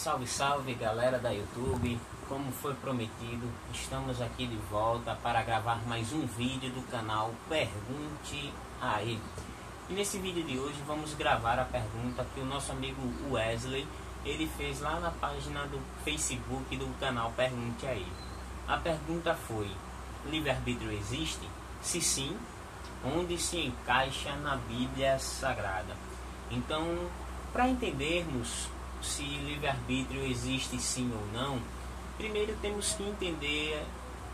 Salve, salve galera da YouTube, como foi prometido, estamos aqui de volta para gravar mais um vídeo do canal Pergunte a Ele. E nesse vídeo de hoje vamos gravar a pergunta que o nosso amigo Wesley, ele fez lá na página do Facebook do canal Pergunte a Ele. A pergunta foi: livre-arbítrio existe? Se sim, onde se encaixa na Bíblia Sagrada? Então, para entendermos se livre-arbítrio existe sim ou não, primeiro temos que entender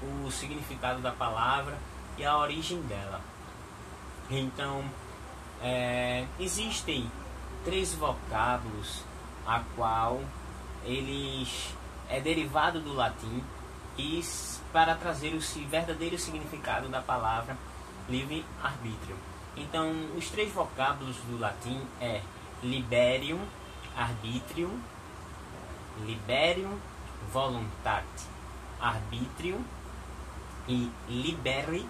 o significado da palavra e a origem dela. Então, existem três vocábulos a qual eles é derivado do latim e para trazer o verdadeiro significado da palavra livre-arbítrio. Então, os três vocábulos do latim é liberium, arbitrium, liberium voluntate, arbitrium e liberi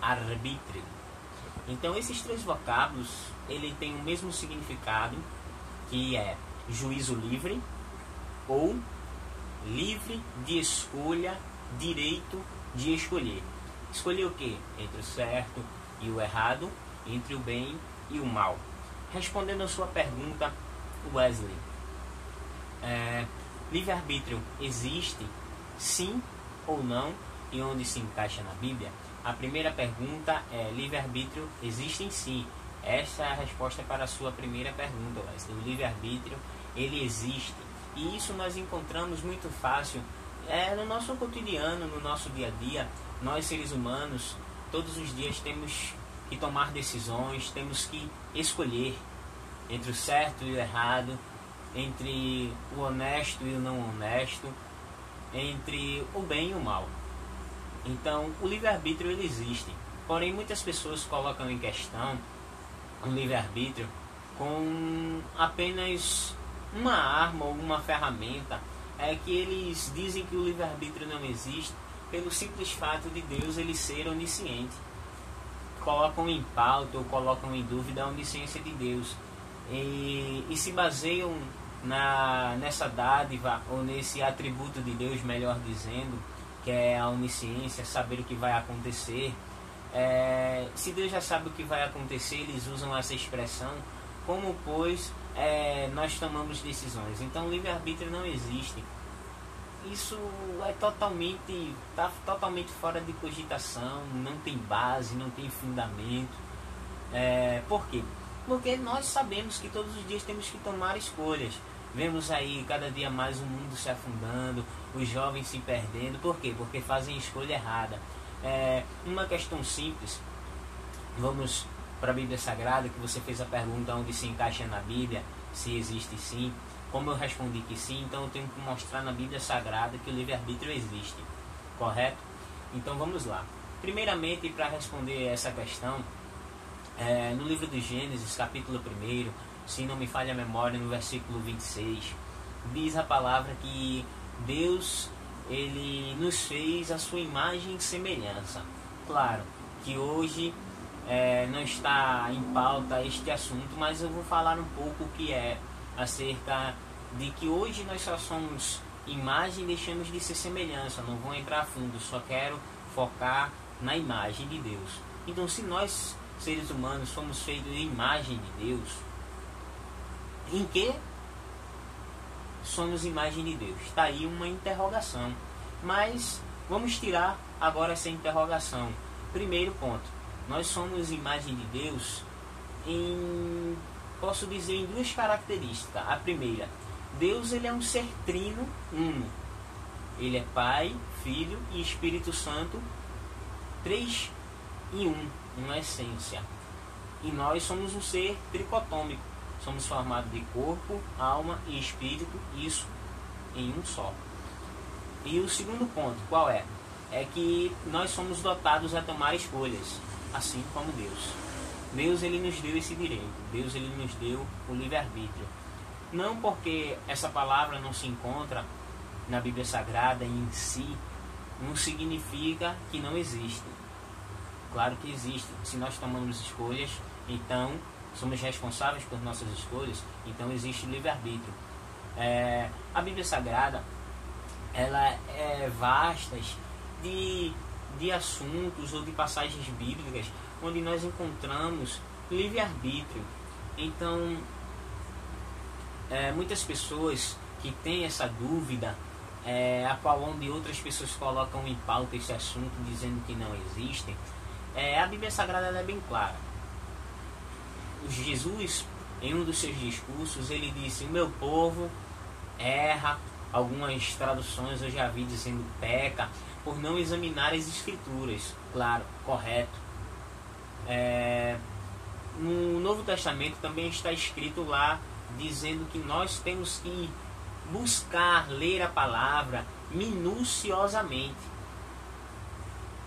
arbitrio. Então esses três vocábulos, ele tem o mesmo significado, que é juízo livre ou livre de escolha, direito de escolher. Escolher o que? Entre o certo e o errado, entre o bem e o mal. Respondendo a sua pergunta, Wesley, livre-arbítrio existe sim ou não e onde se encaixa na Bíblia? A primeira pergunta é: livre-arbítrio existe sim. Essa é a resposta para a sua primeira pergunta, Wesley. O livre-arbítrio, ele existe, e isso nós encontramos muito fácil no nosso cotidiano, no nosso dia a dia. Nós, seres humanos, todos os dias temos que tomar decisões, temos que escolher entre o certo e o errado, entre o honesto e o não honesto, entre o bem e o mal. Então, o livre-arbítrio ele existe. Porém, muitas pessoas colocam em questão o livre-arbítrio com apenas uma arma ou uma ferramenta. É que eles dizem que o livre-arbítrio não existe pelo simples fato de Deus ele ser onisciente. Colocam em pauta ou colocam em dúvida a onisciência de Deus. E se baseiam nessa dádiva ou nesse atributo de Deus, melhor dizendo, que é a onisciência, saber o que vai acontecer. Se Deus já sabe o que vai acontecer, eles usam essa expressão, como pois nós tomamos decisões. Então o livre-arbítrio não existe. Isso está totalmente fora de cogitação, não tem base, não tem fundamento. Por quê? Porque nós sabemos que todos os dias temos que tomar escolhas. Vemos aí cada dia mais o mundo se afundando, os jovens se perdendo. Por quê? Porque fazem escolha errada. Uma questão simples. Vamos para a Bíblia Sagrada, que você fez a pergunta onde se encaixa na Bíblia, se existe sim. Como eu respondi que sim, então eu tenho que mostrar na Bíblia Sagrada que o livre-arbítrio existe. Correto? Então vamos lá. Primeiramente, para responder essa questão, no livro do Gênesis, capítulo 1, se não me falha a memória, no versículo 26, diz a palavra que Deus ele nos fez a sua imagem e semelhança. Claro que hoje não está em pauta este assunto, mas eu vou falar um pouco o que é acerca de que hoje nós só somos imagem e deixamos de ser semelhança. Não vou entrar a fundo, só quero focar na imagem de Deus. Então, se nós seres humanos somos feitos em imagem de Deus, em que somos imagem de Deus? Está aí uma interrogação, mas vamos tirar agora essa interrogação. Primeiro ponto: nós somos imagem de Deus posso dizer em duas características. A primeira: Deus ele é um ser trino uno. Ele é Pai, Filho e Espírito Santo, três em um, uma essência. E nós somos um ser tricotômico. Somos formados de corpo, alma e espírito, isso em um só. E o segundo ponto, qual é? É que nós somos dotados a tomar escolhas, assim como Deus. Deus ele nos deu esse direito. Deus ele nos deu o livre-arbítrio. Não porque essa palavra não se encontra na Bíblia Sagrada em si, não significa que não existe. Claro que existe. Se nós tomamos escolhas, então somos responsáveis por nossas escolhas, então existe livre-arbítrio. A Bíblia Sagrada, ela é vasta de assuntos ou de passagens bíblicas onde nós encontramos livre-arbítrio. Então, muitas pessoas que têm essa dúvida, a qual onde outras pessoas colocam em pauta esse assunto dizendo que não existem, a Bíblia Sagrada ela é bem clara. Jesus, em um dos seus discursos, ele disse: o meu povo erra. Algumas traduções eu já vi dizendo peca, por não examinar as escrituras. Claro, correto. No Novo Testamento também está escrito lá, dizendo que nós temos que buscar ler a palavra minuciosamente.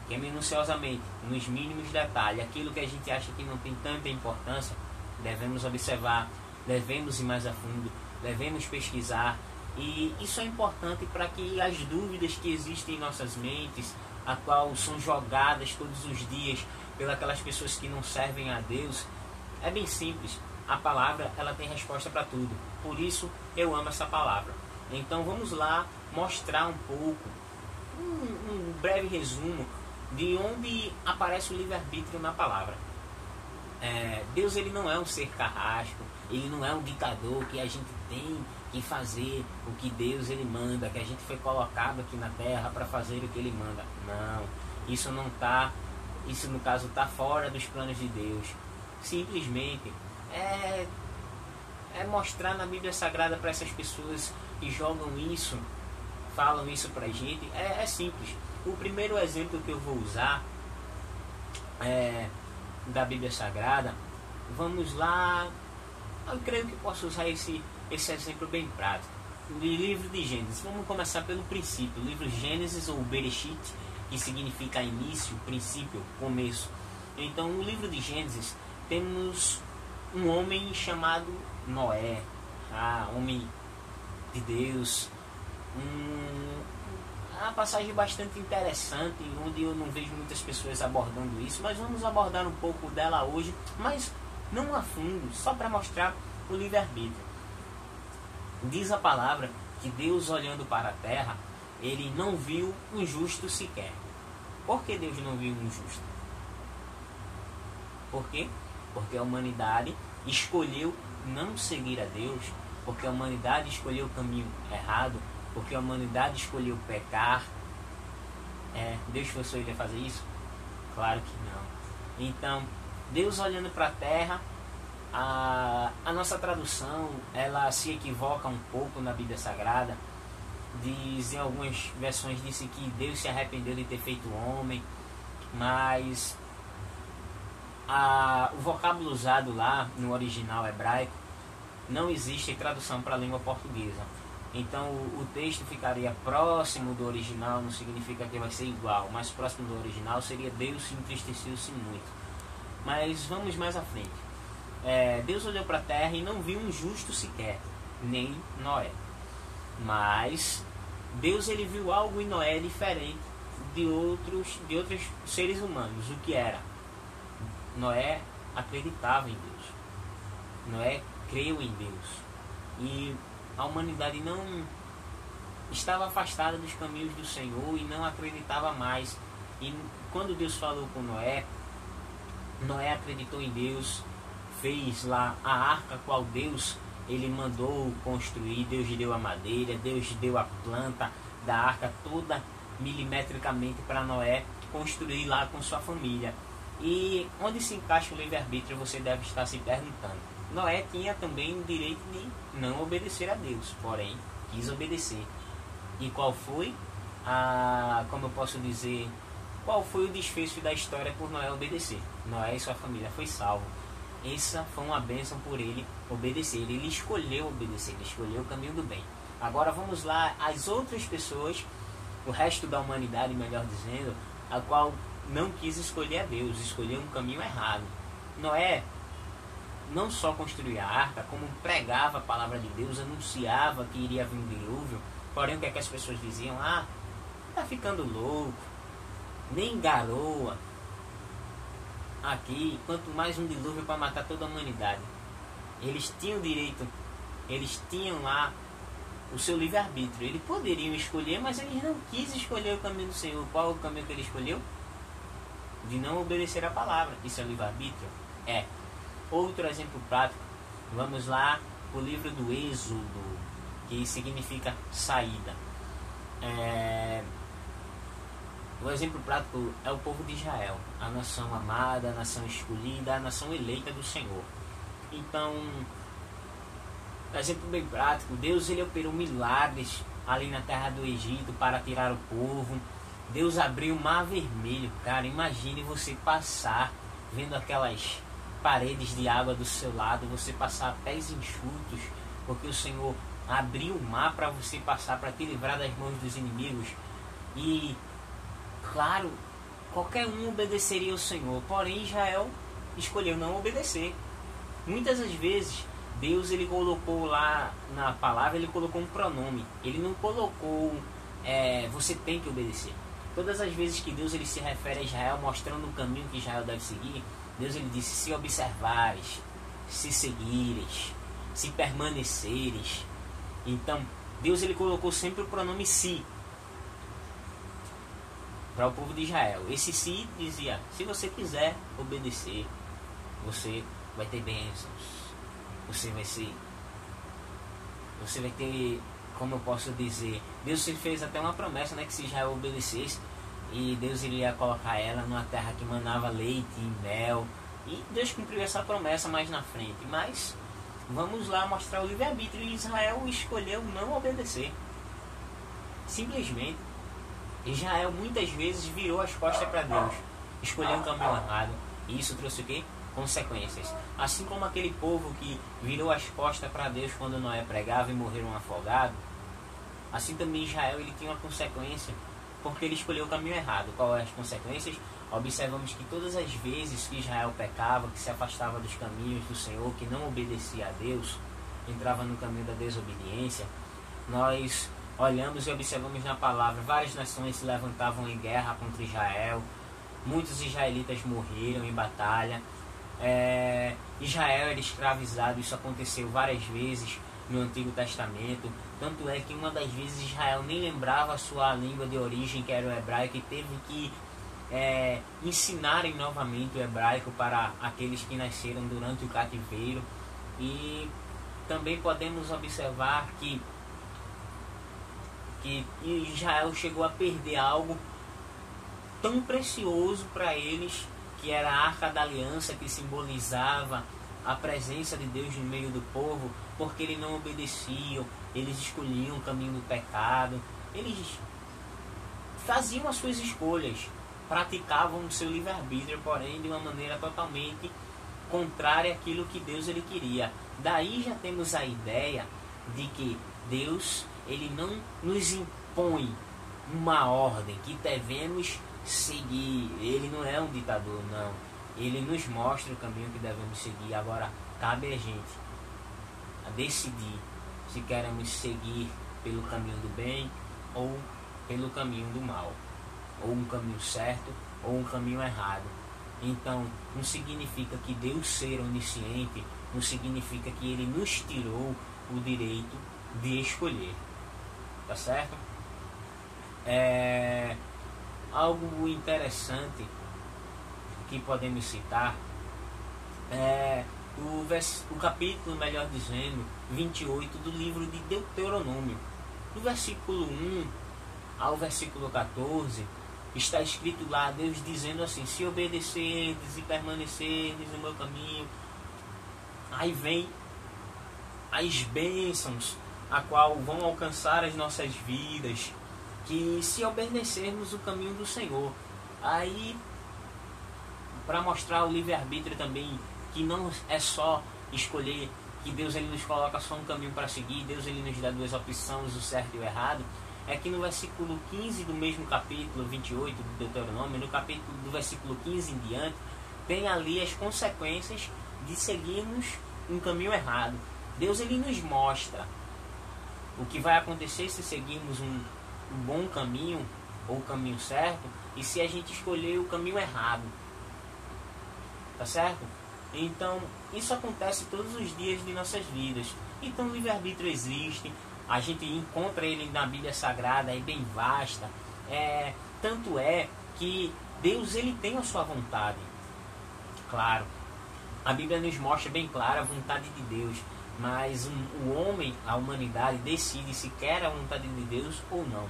Que é minuciosamente, nos mínimos detalhes. Aquilo que a gente acha que não tem tanta importância, devemos observar, devemos ir mais a fundo, devemos pesquisar. E isso é importante para que as dúvidas que existem em nossas mentes, a qual são jogadas todos os dias pelas pessoas que não servem a Deus, é bem simples. A palavra ela tem resposta para tudo. Por isso eu amo essa palavra. Então vamos lá mostrar um pouco, um breve resumo de onde aparece o livre-arbítrio na palavra. Deus ele não é um ser carrasco, ele não é um ditador que a gente tem que fazer o que Deus ele manda, que a gente foi colocado aqui na terra para fazer o que ele manda. Não, isso não tá, isso no caso está fora dos planos de Deus. Simplesmente é mostrar na Bíblia Sagrada para essas pessoas que jogam isso, falam isso pra gente. É simples. O primeiro exemplo que eu vou usar da Bíblia Sagrada, vamos lá, eu creio que posso usar esse exemplo bem prático. O livro de Gênesis, vamos começar pelo princípio. O livro Gênesis ou Bereshit, que significa início, princípio, começo. Então no livro de Gênesis temos um homem chamado Noé, homem de Deus. Uma passagem bastante interessante, onde eu não vejo muitas pessoas abordando isso, mas vamos abordar um pouco dela hoje, mas não a fundo, só para mostrar o livre-arbítrio. Diz a palavra que Deus, olhando para a terra, ele não viu um justo sequer. Por que Deus não viu um justo? Por quê? Porque a humanidade escolheu não seguir a Deus, porque a humanidade escolheu o caminho errado, porque a humanidade escolheu pecar. Deus forçou ele a fazer isso? Claro que não. Então, Deus olhando para a terra, a nossa tradução, ela se equivoca um pouco na Bíblia Sagrada. Diz, em algumas versões, disse que Deus se arrependeu de ter feito o homem, mas o vocábulo usado lá no original hebraico não existe tradução para a língua portuguesa. Então o texto ficaria próximo do original, não significa que vai ser igual, mas próximo do original seria: Deus se entristeceu-se muito. Mas vamos mais à frente. Deus olhou para a terra e não viu um justo sequer, nem Noé. Mas Deus ele viu algo em Noé diferente de outros seres humanos. O que era? Noé acreditava em Deus. Noé creu em Deus. E a humanidade não estava afastada dos caminhos do Senhor e não acreditava mais. E quando Deus falou com Noé, Noé acreditou em Deus, fez lá a arca qual Deus ele mandou construir. Deus deu a madeira, Deus deu a planta da arca toda milimetricamente para Noé construir lá com sua família. E onde se encaixa o livre-arbítrio, você deve estar se perguntando. Noé tinha também o direito de não obedecer a Deus, porém quis obedecer. E qual foi como eu posso dizer, qual foi o desfecho da história por Noé obedecer? Noé e sua família foi salvo. Essa foi uma bênção por ele obedecer. Ele escolheu obedecer, ele escolheu o caminho do bem. Agora vamos lá, as outras pessoas, o resto da humanidade, melhor dizendo, a qual não quis escolher a Deus, escolheu um caminho errado. Noé não só construía a arca, como pregava a palavra de Deus, anunciava que iria vir um dilúvio. Porém, o que é que as pessoas diziam? Tá ficando louco, nem garoa. Aqui, quanto mais um dilúvio para matar toda a humanidade. Eles tinham direito, eles tinham lá o seu livre-arbítrio. Eles poderiam escolher, mas eles não quis escolher o caminho do Senhor. Qual o caminho que ele escolheu? De não obedecer a palavra. Isso é livre-arbítrio? É. Outro exemplo prático, vamos lá para o livro do Êxodo, que significa saída. O exemplo prático é o povo de Israel, a nação amada, a nação escolhida, a nação eleita do Senhor. Então, exemplo bem prático, Deus ele operou milagres ali na terra do Egito para tirar o povo. Deus abriu o mar vermelho. Cara, imagine você passar vendo aquelas paredes de água do seu lado, você passar pés enxutos, porque o Senhor abriu o mar para você passar, para te livrar das mãos dos inimigos. E claro, qualquer um obedeceria ao Senhor, porém Israel escolheu não obedecer. Muitas das vezes Deus ele colocou lá na palavra, ele colocou um pronome, ele não colocou você tem que obedecer. Todas as vezes que Deus ele se refere a Israel, mostrando o caminho que Israel deve seguir, Deus ele disse: se observares, se seguires, se permaneceres. Então Deus ele colocou sempre o pronome se para o povo de Israel. Esse se dizia: se você quiser obedecer, você vai ter bênçãos, você vai ter, como eu posso dizer, Deus fez até uma promessa, né, que se Israel obedecesse, e Deus iria colocar ela numa terra que manava leite e mel, e Deus cumpriu essa promessa mais na frente. Mas vamos lá mostrar o livre-arbítrio, e Israel escolheu não obedecer. Simplesmente Israel muitas vezes virou as costas para Deus, escolheu um caminho errado, e isso trouxe o quê? Consequências. Assim como aquele povo que virou as costas para Deus quando Noé pregava e morreram afogados, assim também Israel ele tinha uma consequência, porque ele escolheu o caminho errado. Qual é as consequências? Observamos que todas as vezes que Israel pecava, que se afastava dos caminhos do Senhor, que não obedecia a Deus, entrava no caminho da desobediência, nós olhamos e observamos na palavra, várias nações se levantavam em guerra contra Israel, muitos israelitas morreram em batalha, Israel era escravizado. Isso aconteceu várias vezes no Antigo Testamento, tanto é que uma das vezes Israel nem lembrava a sua língua de origem, que era o hebraico, e teve que ensinarem novamente o hebraico para aqueles que nasceram durante o cativeiro. E também podemos observar que Israel chegou a perder algo tão precioso para eles, que era a Arca da Aliança, que simbolizava a presença de Deus no meio do povo, porque eles não obedeciam, eles escolhiam o caminho do pecado, eles faziam as suas escolhas, praticavam o seu livre-arbítrio, porém de uma maneira totalmente contrária àquilo que Deus ele queria. Daí já temos a ideia de que Deus ele não nos impõe uma ordem que devemos seguir. Ele não é um ditador, não. Ele nos mostra o caminho que devemos seguir. Agora cabe a gente a decidir se queremos seguir pelo caminho do bem ou pelo caminho do mal, ou um caminho certo ou um caminho errado. Então não significa que Deus ser onisciente, não significa que ele nos tirou o direito de escolher, tá certo? Algo interessante que podemos citar é o capítulo, melhor dizendo, 28 do livro de Deuteronômio. Do versículo 1 ao versículo 14, está escrito lá, Deus dizendo assim: se obedecerdes e permanecerdes no meu caminho, aí vem as bênçãos a qual vão alcançar as nossas vidas, que se obedecermos o caminho do Senhor. Aí, para mostrar o livre-arbítrio também, que não é só escolher, que Deus ele nos coloca só um caminho para seguir, Deus ele nos dá duas opções, o certo e o errado, é que no versículo 15 do mesmo capítulo 28 do Deuteronômio, no capítulo do versículo 15 em diante, tem ali as consequências de seguirmos um caminho errado. Deus ele nos mostra o que vai acontecer se seguirmos um bom caminho ou o caminho certo, e se a gente escolher o caminho errado, tá certo? Então isso acontece todos os dias de nossas vidas. Então o livre-arbítrio existe, A gente encontra ele na Bíblia Sagrada, é bem vasta. Tanto é que Deus ele tem a sua vontade. Claro, a Bíblia nos mostra bem clara a vontade de Deus, mas o homem, a humanidade, decide se quer a vontade de Deus ou não.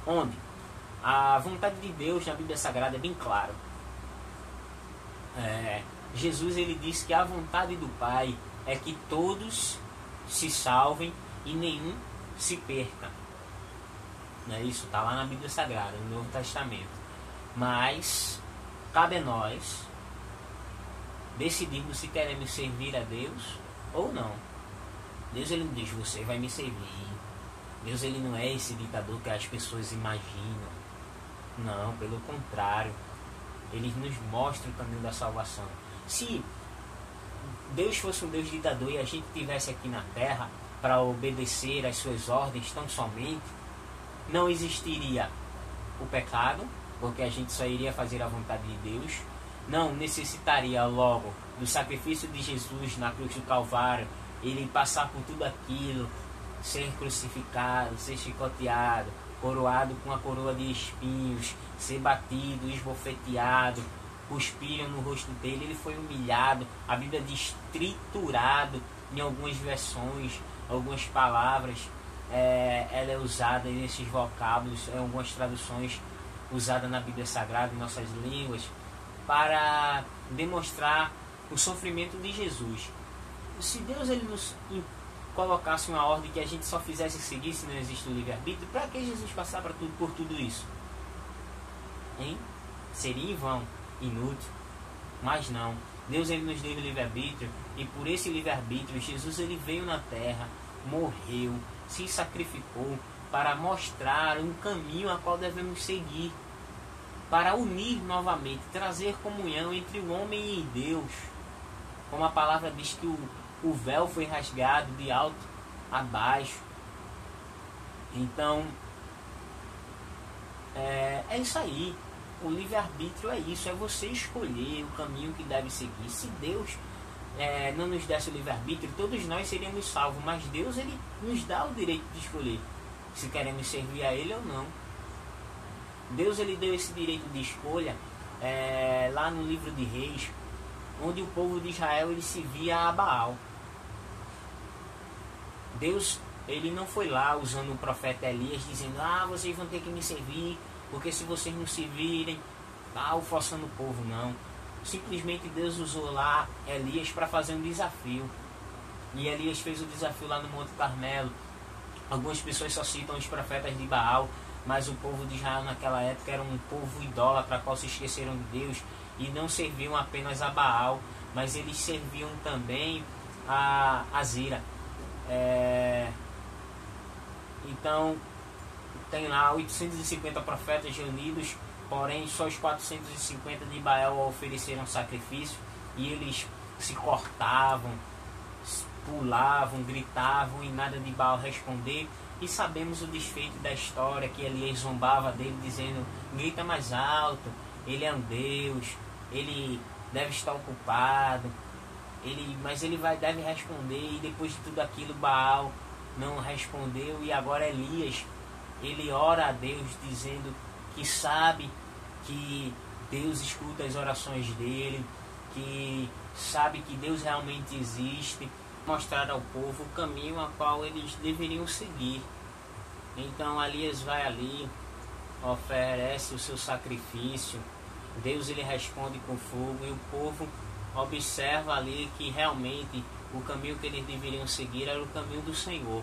Onde? A vontade de Deus na Bíblia Sagrada é bem clara. Jesus ele disse que a vontade do Pai é que todos se salvem e nenhum se perca. Não é isso? Está lá na Bíblia Sagrada, no Novo Testamento. Mas cabe a nós decidirmos se queremos servir a Deus ou não. Deus ele não diz, você vai me servir. Deus ele não é esse ditador que as pessoas imaginam. Não, pelo contrário. Ele nos mostra o caminho da salvação. Se Deus fosse um Deus ditador e a gente estivesse aqui na terra para obedecer às suas ordens tão somente, não existiria o pecado, porque a gente só iria fazer a vontade de Deus. Não necessitaria logo do sacrifício de Jesus na cruz do Calvário, ele passar por tudo aquilo, ser crucificado, ser chicoteado, coroado com a coroa de espinhos, ser batido, esbofeteado, cuspiram no rosto dele, ele foi humilhado. A Bíblia diz triturado em algumas versões, algumas palavras, ela é usada nesses vocábulos, em algumas traduções usadas na Bíblia Sagrada, em nossas línguas, para demonstrar o sofrimento de Jesus. Se Deus ele nos colocasse uma ordem que a gente só fizesse seguir se não existe o livre-arbítrio, para que Jesus passar por tudo isso? Hein? Seria em vão, inútil. Mas não. Deus ele nos deu o livre-arbítrio, e por esse livre-arbítrio Jesus ele veio na terra, morreu, se sacrificou para mostrar um caminho a qual devemos seguir, para unir novamente, trazer comunhão entre o homem e Deus. Como a palavra diz que o véu foi rasgado de alto a baixo. Então, é isso aí. O livre-arbítrio é isso, é você escolher o caminho que deve seguir. Se Deus não nos desse o livre-arbítrio, todos nós seríamos salvos, mas Deus ele nos dá o direito de escolher se queremos servir a Ele ou não. Deus ele deu esse direito de escolha lá no livro de Reis, onde o povo de Israel ele se via a Baal. Deus ele não foi lá usando o profeta Elias dizendo, vocês vão ter que me servir, porque se vocês não se virem, forçando o povo. Não, simplesmente Deus usou lá Elias para fazer um desafio, e Elias fez o desafio lá no Monte Carmelo. Algumas pessoas só citam os profetas de Baal, mas o povo de Israel naquela época era um povo idólatra, qual se esqueceram de Deus e não serviam apenas a Baal, mas eles serviam também a Azira. Então tem lá 850 profetas reunidos, porém só os 450 de Baal ofereceram sacrifício, e eles se cortavam, pulavam, gritavam e nada de Baal responder. E sabemos o desfecho da história, que Elias zombava dele dizendo, grita mais alto, ele é um Deus, ele deve estar ocupado, mas ele deve responder. E depois de tudo aquilo Baal não respondeu, e agora Elias ele ora a Deus dizendo que sabe que Deus escuta as orações dele, que sabe que Deus realmente existe, mostrar ao povo o caminho a qual eles deveriam seguir. Então Elias vai ali, oferece o seu sacrifício, Deus ele responde com fogo, e o povo observa ali que realmente o caminho que eles deveriam seguir era o caminho do Senhor.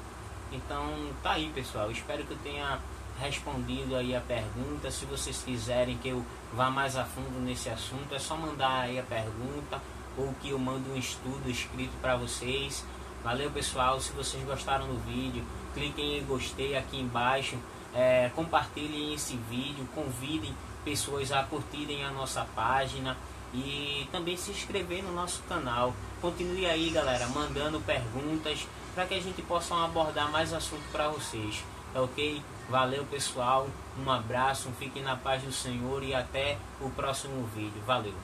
Então tá aí, pessoal, espero que eu tenha respondido aí a pergunta. Se vocês quiserem que eu vá mais a fundo nesse assunto, é só mandar aí a pergunta, ou que eu mando um estudo escrito para vocês. Valeu, pessoal. Se vocês gostaram do vídeo, cliquem em gostei aqui embaixo, compartilhem esse vídeo, convidem pessoas a curtirem a nossa página e também se inscrever no nosso canal. Continue aí, galera, mandando perguntas para que a gente possa abordar mais assunto para vocês, tá ok? Valeu, pessoal, um abraço, fiquem na paz do Senhor e até o próximo vídeo. Valeu!